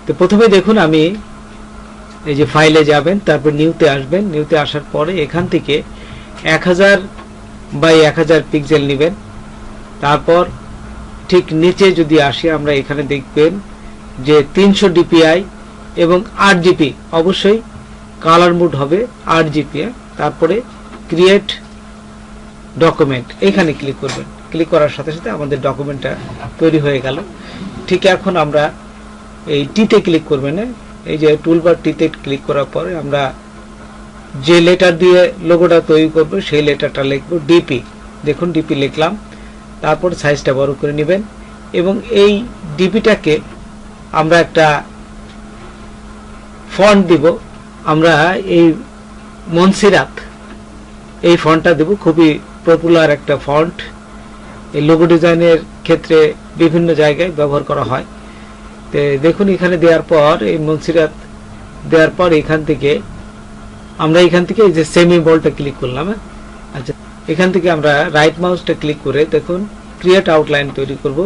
তো প্রথমে দেখুন আমি এই যে ফাইলে যাবেন, তারপর নিউতে আসবেন। নিউতে আসার পরে এখান থেকে 1000 বাই 1000 পিক্সেল নেবেন। তারপর ঠিক নিচে যদি আসি আমরা এখানে দেখবেন যে 300 ডিপিআই এবং 8 জিবি, অবশ্যই কালার মোড হবে 8 জিবি। তারপরে ক্রিয়েট ডকুমেন্ট এখানে ক্লিক করবেন। ক্লিক করার সাথে সাথে আমাদের ডকুমেন্টটা তৈরি হয়ে গেল। ঠিক এখন আমরা এই টিতে ক্লিক করবেন। এই যে টুলবার টিতে ক্লিক করার পরে আমরা যে লেটার দিয়ে লোগোটা তৈরি করব সেই লেটারটা লিখব ডিপি। দেখুন ডিপি লিখলাম। তারপর সাইজটা বড় করে নেবেন এবং এই ডিপিটাকে আমরা একটা ফন্ট দিব। আমরা এই মনসিরাত এই ফন্টটা দেব, খুবই পপুলার একটা ফন্ট। এই লোগো ডিজাইনের ক্ষেত্রে বিভিন্ন জায়গায় ব্যবহার করা হয়। তো দেখুন এখানে দেওয়ার পর এই মনসিরাত দেওয়ার পর এখান থেকে আমরা এই যে সেমি বোল্ডটা ক্লিক করলাম। আচ্ছা, এখান থেকে আমরা রাইট মাউসটা ক্লিক করে দেখুন ক্রিয়েট আউটলাইন তৈরি করব।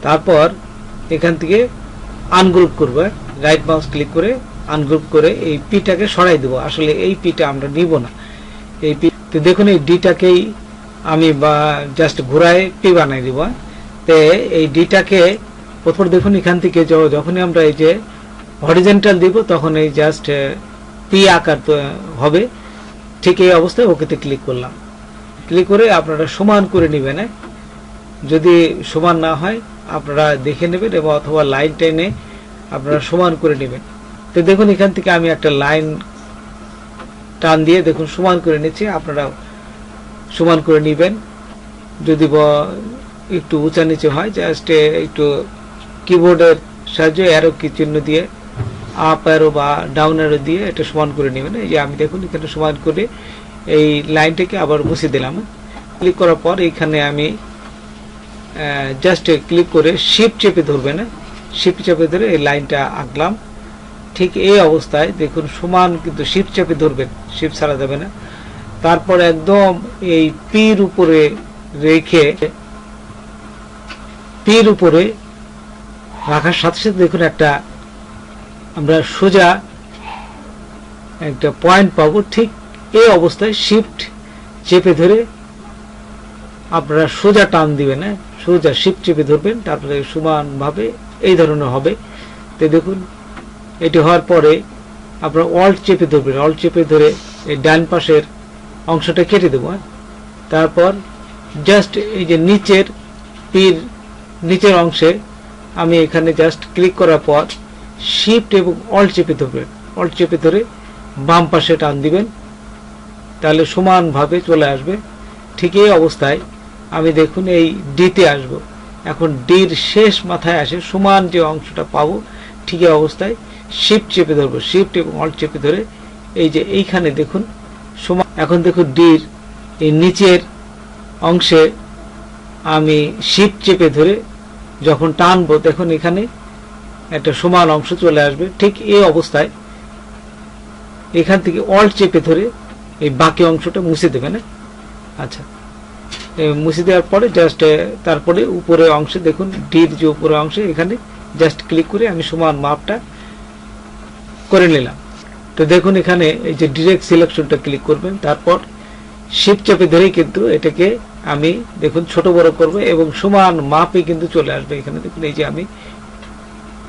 তারপর এখান থেকে আনগ্রুপ করব। রাইট মাউস ক্লিক করে আনগ্রুপ করে এই পিটাকে সরাই দেব। আসলে এই পিটা আমরা নিব না। এই পি, তো দেখুন এই ডিটাকেই আমি জাস্ট ঘোরায় পি বানাই দিব। তো এই ডিটাকে প্রথম দেখুন এখান থেকে যখনই আমরা এই যে হরিজন্টাল দিব তখন এই জাস্ট পি আকার হবে। ঠিক এই অবস্থায় ওকেতে ক্লিক করলাম। ক্লিক করে আপনারা সমান করে নেবেন। যদি সমান না হয় আপনারা দেখে নেবেন এবং অথবা লাইন টেনে আপনারা সমান করে নেবেন। তো দেখুন এখান থেকে আমি একটা লাইন টান দিয়ে দেখুন সমান করে নিচ্ছি। আপনারা সমান করে নেবেন। যদি একটু উঁচা নিচে হয় জাস্ট একটু কিবোর্ডের সাহায্যে অ্যারো কি চিহ্ন দিয়ে আপ অ্যারো বা ডাউন অ্যারো দিয়ে এটা সমান করে নেবেন। এই যে আমি দেখুন এখানে সমান করে এই লাইনটাকে আবার মুছে দিলাম। ক্লিক করার পর এখানে আমি জাস্ট ক্লিক করে শিফট চেপে ধরবেন। শিফট চেপে ধরে এই লাইনটা আঁকলাম। ঠিক এই অবস্থায় দেখুন সমান, কিন্তু শিফট চেপে ধরবেন, শিফট ছাড়া যাবে না। তারপর একদম এই পির উপরে রেখে পির উপরে রাখার সাথে সাথে দেখুন একটা আমরা সোজা একটা পয়েন্ট পাবো। ঠিক এই অবস্থায় শিফট চেপে ধরে আপনারা সোজা টান দিবেন। সোজা শিফট চেপে ধরবেন, তারপরে সমানভাবে এই ধরনের হবে। তো দেখুন এটি হওয়ার পরে আপনারা অল্ট চেপে ধরবেন। অল্ট চেপে ধরে এই ডান পাশের অংশটা কেটে দেব। তারপর জাস্ট এই যে নিচের পির নিচের অংশে আমি এখানে জাস্ট ক্লিক করার পর শিফট এবং অল্ট চেপে ধরবেন। অল্ট চেপে ধরে বাম পাশে টান দিবেন, তাহলে সমানভাবে চলে আসবে। ঠিক এই অবস্থায় আমি দেখুন এই ডিতে আসব। এখন ডির শেষ মাথায় আসে সমান যে অংশটা পাবো, ঠিক এই অবস্থায় শিফট চেপে ধরবো। শিফট এবং অল্ট চেপে ধরে এই যে এইখানে দেখুন সমান। এখন দেখুন ডির এই নিচের অংশে আমি শিফট চেপে ধরে যখন টানবো দেখুন এখানে একটা সমান অংশ চলে আসবে। ঠিক এই অবস্থায় এখান থেকে অল্ট চেপে ধরে এই বাকি অংশটা মুছে দেবেন। আচ্ছা, মুছে দেওয়ার পরে জাস্ট তারপরে উপরে অংশে দেখুন ডির যে উপরে অংশে এখানে জাস্ট ক্লিক করে আমি সমান মাপটা করে নিলাম। তো দেখুন এখানে এই যে ডিরেক্ট সিলেকশনটা ক্লিক করবেন। তারপর শিফট চেপে ধরেই কিন্তু এটাকে আমি দেখুন ছোট বড় করব এবং সমান মাপে কিন্তু চলে আসবে। এখানে দেখুন এই যে আমি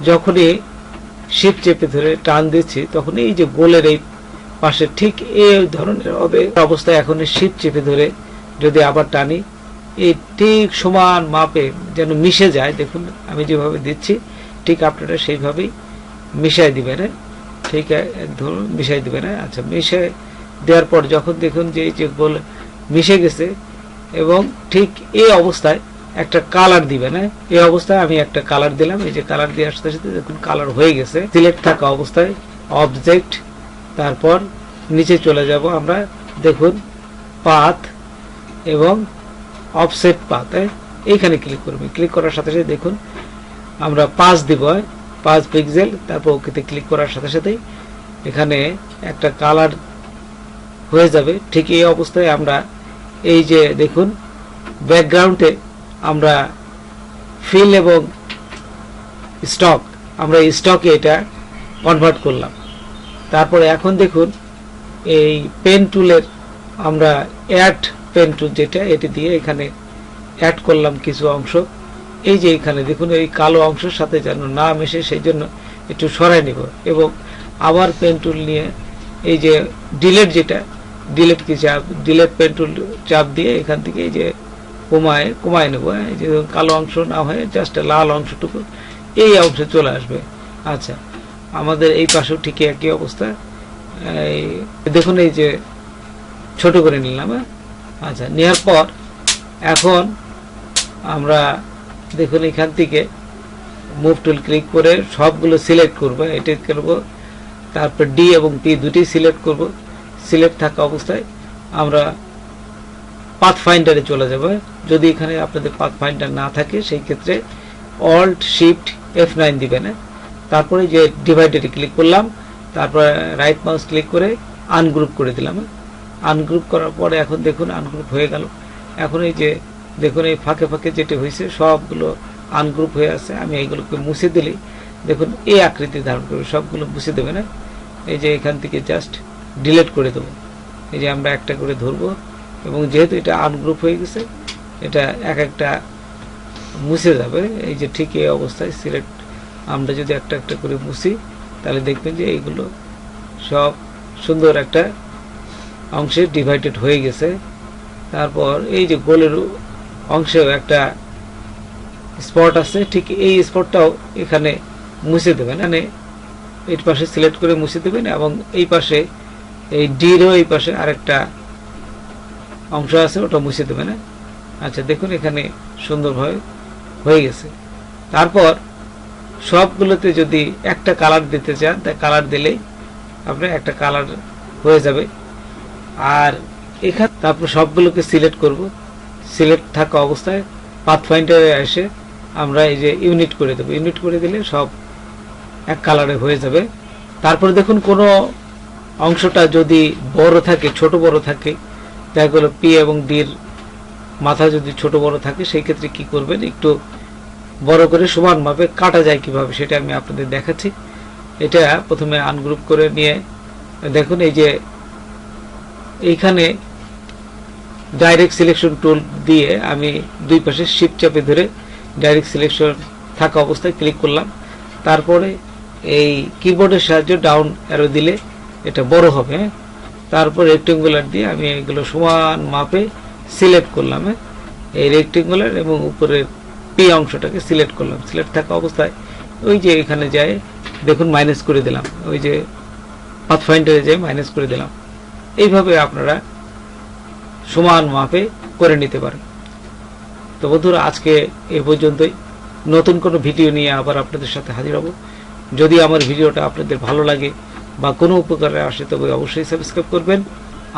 যখনই শিফট চেপে ধরে টান দিচ্ছি তখন এই যে গোলের এই পাশে ঠিক এই ধরনের হবে অবস্থায়। এখন শিফট চেপে ধরে যদি আবার টানি এই ঠিক সমান মাপে যেন মিশে যায়। দেখুন আমি যেভাবে দিচ্ছি ঠিক আপনারা সেইভাবেই মিশাই দিবেন। ঠিক ধরুন মিশাই দিবেন। আচ্ছা, মিশে দেওয়ার পর যখন দেখুন যে এই যে গোল মিশে গেছে এবং ঠিক এই অবস্থায় একটা কালার দিবেন। এই অবস্থায় আমি একটা কালার দিলাম। এই যে কালার দেওয়ার সাথে সাথে দেখুন কালার হয়ে গেছে। সিলেক্ট থাকা অবস্থায় অবজেক্ট, তারপর নিচে চলে যাব আমরা। দেখুন পাথ এবং অফসেট পাথ, এইখানে ক্লিক করবে। ক্লিক করার সাথে সাথে দেখুন আমরা 5 দিব, 5 পিক্সেল। তারপর ওকেতে ক্লিক করার সাথে সাথেই এখানে একটা কালার হয়ে যাবে। ঠিক এই অবস্থায় আমরা এই যে দেখুন ব্যাকগ্রাউন্ডে আমরা ফিল এবং স্টক আমরা স্টকে এটা কনভার্ট করলাম। তারপরে এখন দেখুন এই পেন টুলের আমরা অ্যাড পেন টুল যেটা, এটি দিয়ে এখানে অ্যাড করলাম কিছু অংশ। এই যে এখানে দেখুন এই কালো অংশের সাথে যেন না মেশে সেই জন্য একটু সরাই নিব, এবং আবার পেন টুল নিয়ে এই যে ডিলেট যেটা, ডিলেট কি চাপ, ডিলেট পেন টুল চাপ দিয়ে এখান থেকে এই যে কমায় নেব। এই যে কালো অংশ না হয়ে জাস্ট লাল অংশটুকু এই অংশে চলে আসবে। আচ্ছা, আমাদের এই পাশেও ঠিক একই অবস্থা। এই দেখুন এই যে ছোট করে নিলাম। আচ্ছা, নেওয়ার পর এখন আমরা দেখুন এখান থেকে মুভ টুল ক্লিক করে সবগুলো সিলেক্ট করব, এটা করব। তারপর ডি এবং পি দুটি সিলেক্ট করব। সিলেক্ট থাকা অবস্থায় আমরা পাথ ফাইন্ডারে চলে যাব। যদি এখানে আপনাদের পাথ ফাইন্ডার না থাকে সেই ক্ষেত্রে অল্ট শিফট F9 দিবেন। তারপরে যে ডিভাইডারে ক্লিক করলাম, তারপর রাইট মাউস ক্লিক করে আনগ্রুপ করে দিলাম। আনগ্রুপ করার পরে এখন দেখুন আনগ্রুপ হয়ে গেল। এখন এই যে দেখুন এই ফাঁকে ফাঁকে যেটি হয়েছে সবগুলো আনগ্রুপ হয়ে আছে। আমি এইগুলোকে মুছে দিলেই দেখুন এই আকৃতি ধারণ করবে, সবগুলো মুছে দেবে না। এই যে এখান থেকে জাস্ট ডিলিট করে দেবো। এই যে আমরা একটা করে ধরবো, এবং যেহেতু এটা আনগ্রুপ হয়ে গেছে এটা এক একটা মুছে যাবে। এই যে ঠিক এই অবস্থায় সিলেক্ট আমরা যদি একটা একটা করে মুছি তাহলে দেখবেন যে এইগুলো সব সুন্দর একটা অংশে ডিভাইডেড হয়ে গেছে। তারপর এই যে গোলের অংশেও একটা স্পট আছে, ঠিক এই স্পটটাও এখানে মুছে দেবেন। মানে এই পাশে সিলেক্ট করে মুছে দেবেন, এবং এই পাশে এই ডিরও এই পাশে আরেকটা অংশ আছে ওটা মুছে দেবেন। আচ্ছা, দেখুন এখানে সুন্দরভাবে হয়ে গেছে। তারপর সবগুলোতে যদি একটা কালার দিতে চান তা কালার দিলেই আপনার একটা কালার হয়ে যাবে। আর এখানে তারপর সবগুলোকে সিলেক্ট করব। সিলেক্ট থাকা অবস্থায় পাথ ফাইন্ডারে এসে আমরা এই যে ইউনিট করে দেবো। ইউনিট করে দিলে সব এক কালারে হয়ে যাবে। তারপরে দেখুন কোনো অংশটা যদি বড় থাকে, ছোট বড় থাকে, দেখা গেল পি এবং ডির মাথা যদি ছোট বড় থাকে সেই ক্ষেত্রে কি করবেন, একটু বড় করে সমান ভাবে কাটা যায় কিভাবে সেটা আমি আপনাদের দেখাচ্ছি। এটা প্রথমে আনগ্রুপ করে নিয়ে দেখুন এই যে এইখানে ডাইরেক্ট সিলেকশন টুল দিয়ে আমি দুই পাশে শিফট চাপে ধরে ডাইরেক্ট সিলেকশন থাকা অবস্থায় ক্লিক করলাম। তারপরে এই কিবোর্ডের সাহায্যে ডাউন অ্যারো দিলে এটা বড় হবে। তারপর রেক্টেঙ্গুলার দিয়ে আমি এগুলো সমান মাপে সিলেক্ট করলাম। এই রেক্টেঙ্গুলার এবং উপরের পি অংশটাকে সিলেক্ট করলাম। সিলেক্ট থাকা অবস্থায় ওই যে এখানে যায় দেখুন মাইনাস করে দিলাম, ওই যে পাথ ফাইন্ডারে যায় মাইনাস করে দিলাম। এইভাবে আপনারা সমান মাপে করে নিতে পারেন। তো বন্ধুরা, আজকে এই পর্যন্তই। নতুন কোনো ভিডিও নিয়ে আবার আপনাদের সাথে হাজির হব। যদি আমার ভিডিওটা আপনাদের ভালো লাগে বা কোনো উপকারে আসে তবে অবশ্যই সাবস্ক্রাইব করবেন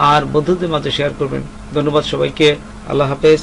আর বন্ধুদের মাঝে শেয়ার করবেন। ধন্যবাদ সবাইকে। আল্লাহ হাফেজ।